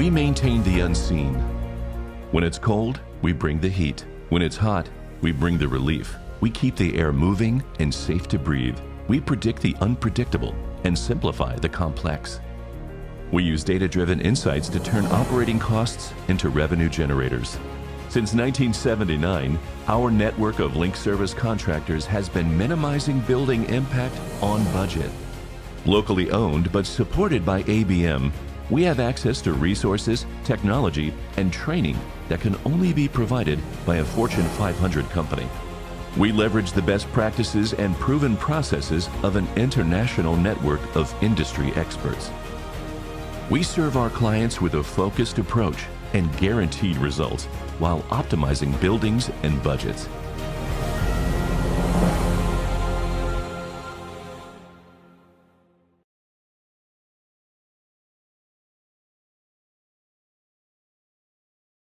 We maintain the unseen. When it's cold, we bring the heat. When it's hot, we bring the relief. We keep the air moving and safe to breathe. We predict the unpredictable and simplify the complex. We use data-driven insights to turn operating costs into revenue generators. Since 1979, our network of Linc service contractors has been minimizing building impact on budget. Locally owned but supported by ABM, we have access to resources, technology, and training that can only be provided by a Fortune 500 company. We leverage the best practices and proven processes of an international network of industry experts. We serve our clients with a focused approach and guaranteed results while optimizing buildings and budgets.